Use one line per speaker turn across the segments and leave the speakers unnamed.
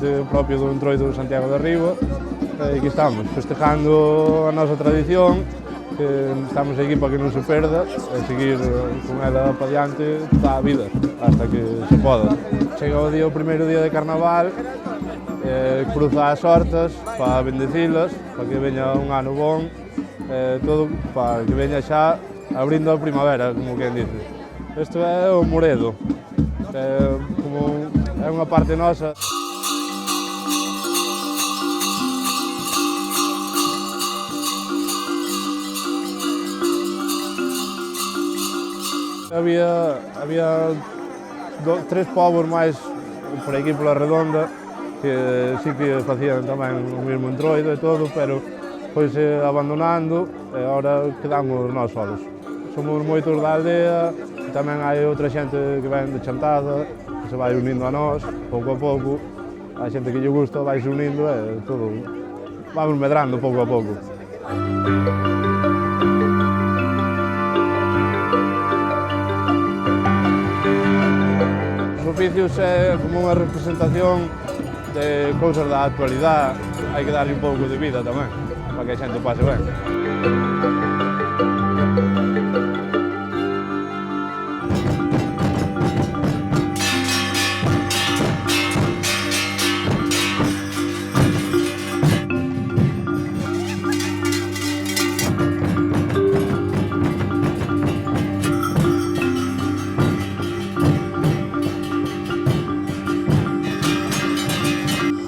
xente propio do Entroido de Santiago de Arriba, e aquí estamos, festejando a nosa tradición, que estamos aquí para que non se perda, e seguir con ela para diante toda a vida, hasta que se poda. Chega o primeiro día de Carnaval, cruza as hortas para bendecilas, para que veña un ano bon, todo para que veña xa abrindo a primavera, como quen dice. Isto é o Moredo, é unha parte nosa. Había tres povos máis por aquí pola redonda que sí que facían tamén o mesmo Entroido e todo, pero foise abandonando e agora quedamos nós solos. Somos moitos da aldea e tamén hai outra xente que ven de Chantada, que se vai unindo a nós, pouco a pouco. A xente que lle gusta vai se unindo e todo. Vamos medrando pouco a pouco. Os oficios é como unha representación de cousas da actualidade, hai que darlle un pouco de vida tamén, para que a xente pase ben.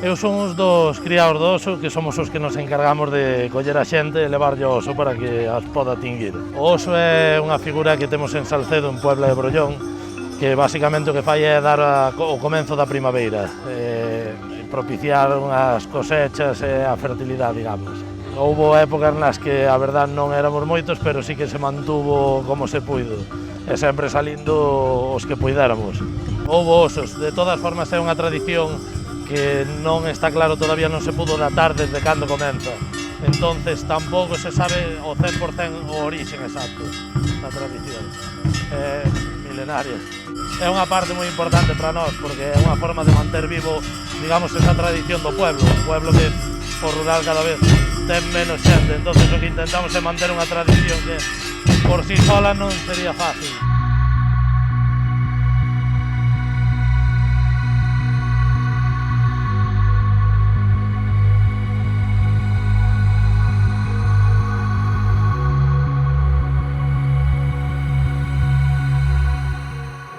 Eu son uns dos criados do oso, que somos os que nos encargamos de coller a xente e levarlle o oso para que as poda tinguir. O oso é unha figura que temos en Salcedo, en Puebla de Brollón, que basicamente o que fai é dar o comenzo da primavera, propiciar unhas cosechas e a fertilidade, digamos. Houbo épocas nas que a verdad non éramos moitos, pero sí que se mantuvo como se puido, e sempre salindo os que puidéramos. Houbo osos, de todas formas é unha tradición que non está claro, todavía non se pudo datar desde cando comeza. Entonces tampouco se sabe o 100% o orixen exacto da tradición. É milenaria. É unha parte moi importante para nós, porque é unha forma de manter vivo, digamos, esa tradición do pueblo. Un pueblo que o rural cada vez ten menos xente, entonces o que intentamos é manter unha tradición que por si sola non sería fácil.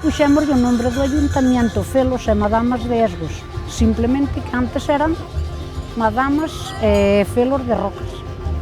Puxemos o nombre do Ayuntamiento, Felos e Madamas de Esgos, simplemente que antes eran Madamas e Felos de Rocas,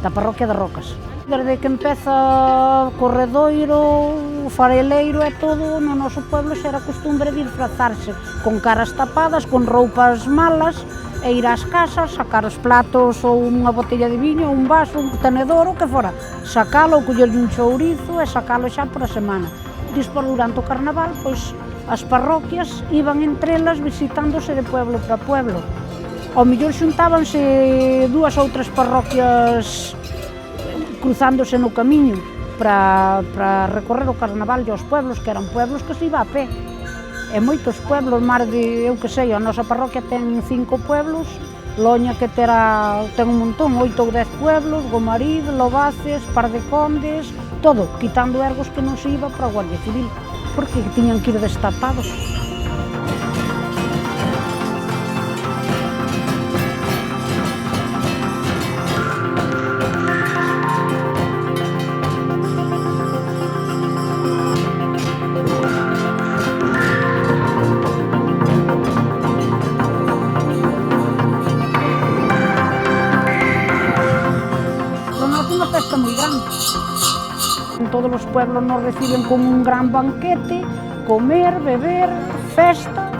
da parroquia de Rocas. Desde que empeza o corredoiro, o fareleiro e todo, no noso pueblo xa era costumbre disfrazarse con caras tapadas, con roupas malas, e ir ás casas, sacar os platos ou unha botella de viño, un vaso, un tenedor, o que fora, sacalo, collerlle un chourizo e sacalo xa por a semana. Despois, durante o Carnaval, pois, as parroquias iban entre elas visitándose de pueblo para pueblo. Ao mellor xuntábanse dúas ou tres parroquias cruzándose no camiño para recorrer o Carnaval e os pueblos, que eran pueblos que se iba a pé. E moitos pueblos, máis de, eu que sei, a nosa parroquia ten 5 pueblos, Loña que ten un montón, 8 ou 10 pueblos, Gomariz, Lobaces, Par de Condes, todo, quitando ergos que non se iba para a Guardia Civil, porque tiñan que ir destapados. Unha festa moi grande. En todos os pueblos nos reciben con un gran banquete, comer, beber, festa.